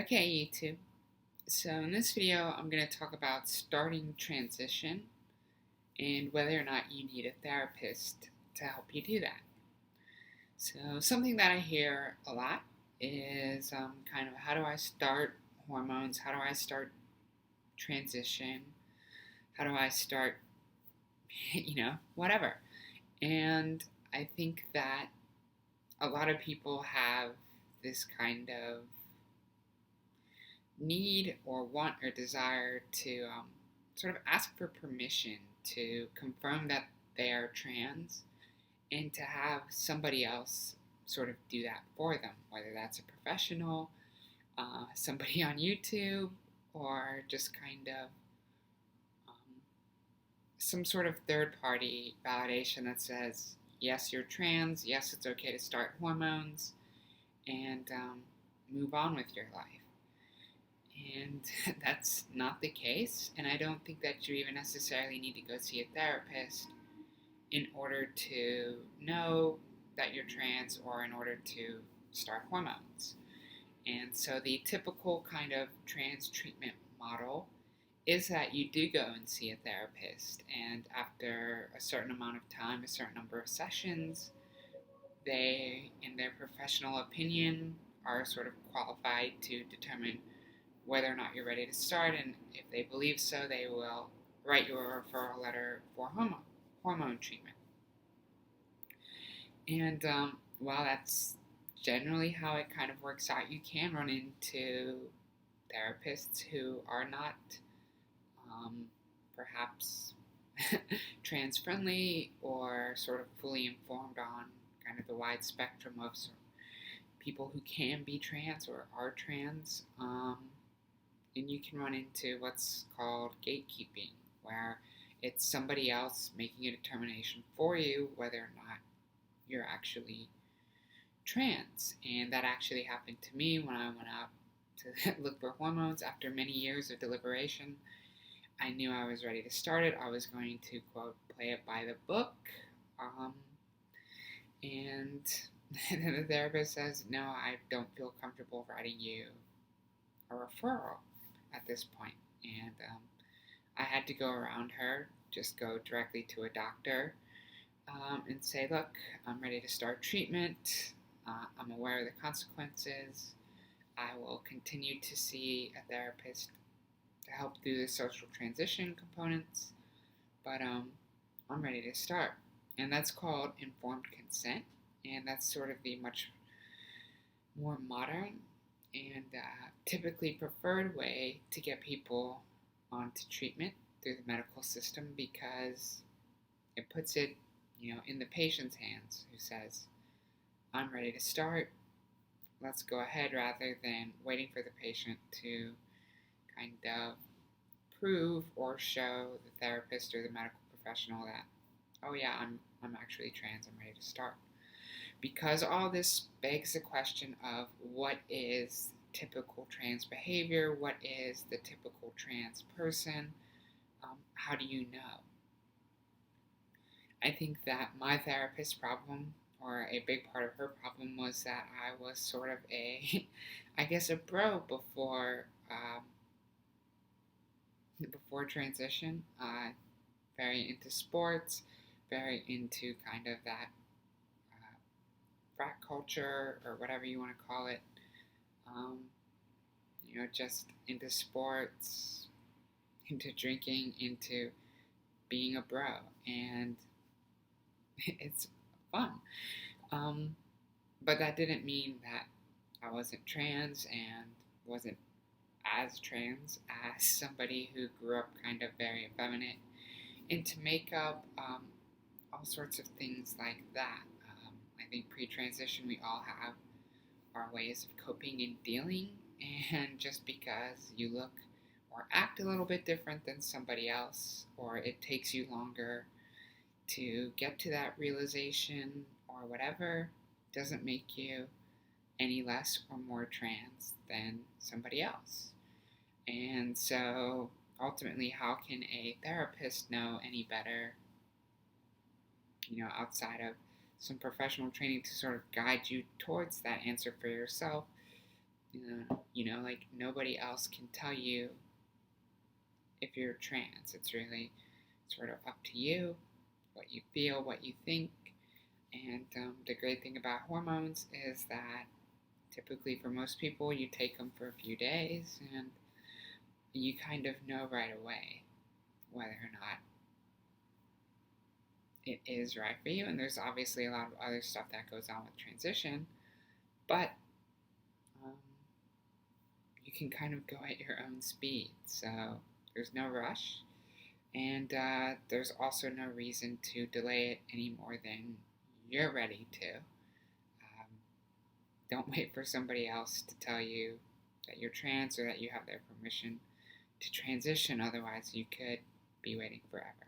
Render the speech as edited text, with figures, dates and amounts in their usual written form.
Okay, YouTube. So in this video, I'm going to talk about starting transition and whether or not you need a therapist to help you do that. So something that I hear a lot is kind of how do I start hormones? How do I start transition? How do I start, whatever. And I think that a lot of people have this kind of need or want or desire to sort of ask for permission to confirm that they are trans and to have somebody else sort of do that for them, whether that's a professional, somebody on YouTube, or just kind of some sort of third party validation that says, yes, you're trans, yes, it's okay to start hormones, and move on with your life. And that's not the case, and I don't think that you even necessarily need to go see a therapist in order to know that you're trans or in order to start hormones. And so the typical kind of trans treatment model is that you do go and see a therapist, and after a certain amount of time, a certain number of sessions, they, in their professional opinion, are sort of qualified to determine whether or not you're ready to start, and if they believe so, they will write you a referral letter for hormone treatment. And while that's generally how it kind of works out, you can run into therapists who are not perhaps trans friendly or sort of fully informed on kind of the wide spectrum of people who can be trans or are trans. And you can run into what's called gatekeeping, where it's somebody else making a determination for you whether or not you're actually trans. And that actually happened to me when I went out to look for hormones. After many years of deliberation, I knew I was ready to start it. I was going to, quote, play it by the book. And the therapist says, no, I don't feel comfortable writing you a referral at this point. And I had to go around her, just go directly to a doctor and say, look, I'm ready to start treatment. I'm aware of the consequences. I will continue to see a therapist to help do the social transition components, but I'm ready to start. And that's called informed consent, and that's sort of the much more modern and typically preferred way to get people onto treatment through the medical system, because it puts it, in the patient's hands, who says, I'm ready to start, let's go ahead, rather than waiting for the patient to kind of prove or show the therapist or the medical professional that, oh yeah, I'm actually trans, I'm ready to start. Because all this begs the question of what is typical trans behavior, what is the typical trans person, how do you know? I think that my therapist's problem, or a big part of her problem, was that I was sort of a bro before transition. Very into sports, very into kind of that frat culture, or whatever you want to call it. Just into sports, into drinking, into being a bro, and it's fun. But that didn't mean that I wasn't trans and wasn't as trans as somebody who grew up kind of very effeminate, into makeup, all sorts of things like that. I think pre-transition we all have our ways of coping and dealing, and just because you look or act a little bit different than somebody else, or it takes you longer to get to that realization or whatever, doesn't make you any less or more trans than somebody else. And so ultimately, how can a therapist know any better, outside of some professional training to sort of guide you towards that answer for yourself, Like nobody else can tell you if you're trans. It's really sort of up to you, what you feel, what you think. And the great thing about hormones is that typically for most people, you take them for a few days and you kind of know right away whether or not it is right for you. And there's obviously a lot of other stuff that goes on with transition, but um, you can kind of go at your own speed. So there's no rush, and there's also no reason to delay it any more than you're ready to. Don't wait for somebody else to tell you that you're trans or that you have their permission to transition, otherwise, you could be waiting forever.